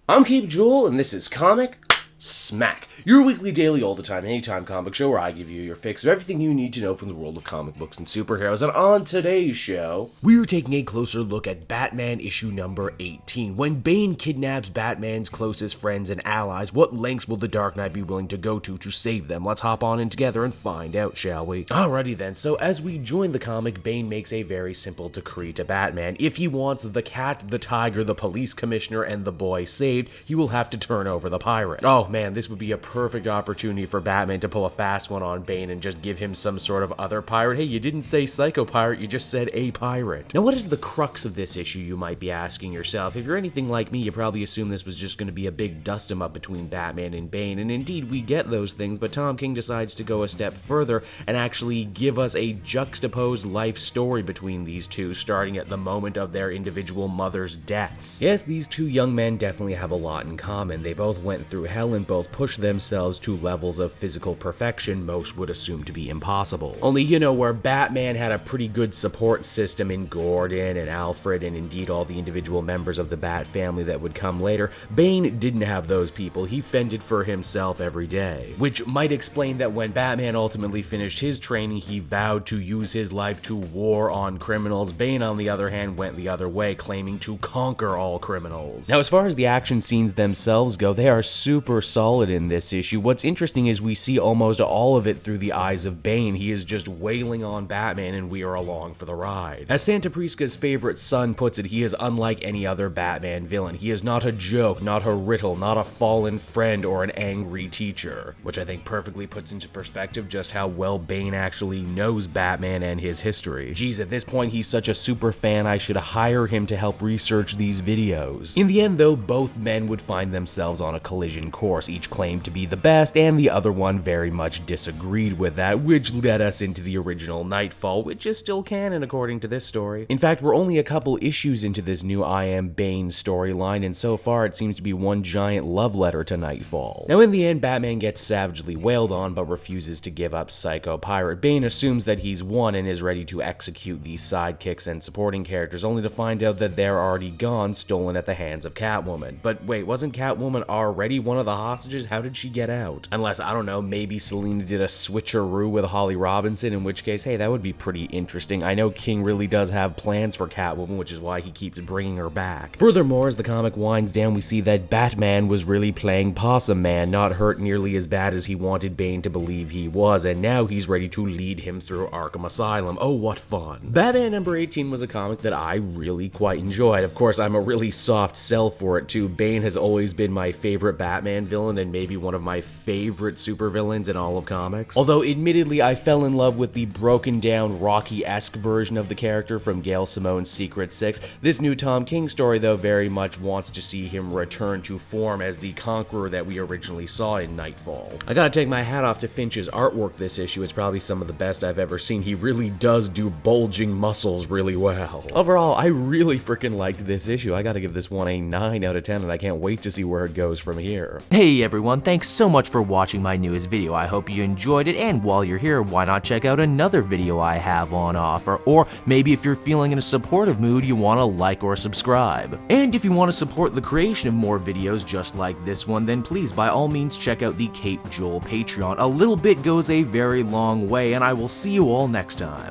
I'm Cape Joel, and this is Comic Smack, your weekly, daily, all the time, anytime comic show where I give you your fix of everything you need to know from the world of comic books and superheroes. And on today's show, we're taking a closer look at Batman issue number 18. When Bane kidnaps Batman's closest friends and allies, what lengths will the Dark Knight be willing to go to save them? Let's hop on in together and find out, shall we? Alrighty then, so as we join the comic, Bane makes a very simple decree to Batman. If he wants the cat, the tiger, the police commissioner, and the boy saved, he will have to turn over the pirate. Oh man, this would be a perfect opportunity for Batman to pull a fast one on Bane and just give him some sort of other pirate. Hey, you didn't say psycho pirate, you just said a pirate. Now what is the crux of this issue, you might be asking yourself? If you're anything like me, you probably assume this was just going to be a big dust-em-up between Batman and Bane, and indeed we get those things, but Tom King decides to go a step further and actually give us a juxtaposed life story between these two, starting at the moment of their individual mothers' deaths. Yes, these two young men definitely have a lot in common. They both went through hell and both pushed themselves to levels of physical perfection most would assume to be impossible. Only, you know, where Batman had a pretty good support system in Gordon and Alfred and indeed all the individual members of the Bat family that would come later, Bane didn't have those people. He fended for himself every day. Which might explain that when Batman ultimately finished his training, he vowed to use his life to war on criminals. Bane, on the other hand, went the other way, claiming to conquer all criminals. Now, as far as the action scenes themselves go, they are super solid in this issue. What's interesting is we see almost all of it through the eyes of Bane. He is just wailing on Batman and we are along for the ride. As Santa Prisca's favorite son puts it, he is unlike any other Batman villain. He is not a joke, not a riddle, not a fallen friend or an angry teacher, which I think perfectly puts into perspective just how well Bane actually knows Batman and his history. Geez, at this point he's such a super fan, I should hire him to help research these videos. In the end though, both men would find themselves on a collision course. Each claimed to be the best, and the other one very much disagreed with that, which led us into the original Nightfall, which is still canon according to this story. In fact, we're only a couple issues into this new I Am Bane storyline, and so far it seems to be one giant love letter to Nightfall. Now in the end, Batman gets savagely wailed on, but refuses to give up Psycho Pirate. Bane assumes that he's won and is ready to execute these sidekicks and supporting characters, only to find out that they're already gone, stolen at the hands of Catwoman. But wait, wasn't Catwoman already one of the hostages? How did she get out? Unless, I don't know, maybe Selina did a switcheroo with Holly Robinson, in which case, hey, that would be pretty interesting. I know King really does have plans for Catwoman, which is why he keeps bringing her back. Furthermore, as the comic winds down, we see that Batman was really playing Possum Man, not hurt nearly as bad as he wanted Bane to believe he was, and now he's ready to lead him through Arkham Asylum. Oh, what fun. Batman number 18 was a comic that I really quite enjoyed. Of course, I'm a really soft sell for it too. Bane has always been my favorite Batman villain and maybe one of my favorite supervillains in all of comics. Although, admittedly, I fell in love with the broken down, Rocky-esque version of the character from Gail Simone's Secret Six. This new Tom King story, though, very much wants to see him return to form as the conqueror that we originally saw in Nightfall. I gotta take my hat off to Finch's artwork this issue. It's probably some of the best I've ever seen. He really does do bulging muscles really well. Overall, I really freaking liked this issue. I gotta give this one a 9 out of 10, and I can't wait to see where it goes from here. Hey everyone, thanks so much for watching my newest video. I hope you enjoyed it, and while you're here, why not check out another video I have on offer? Or maybe if you're feeling in a supportive mood, you want to like or subscribe. And if you want to support the creation of more videos just like this one, then please by all means check out the Cape Joel Patreon. A little bit goes a very long way, and I will see you all next time.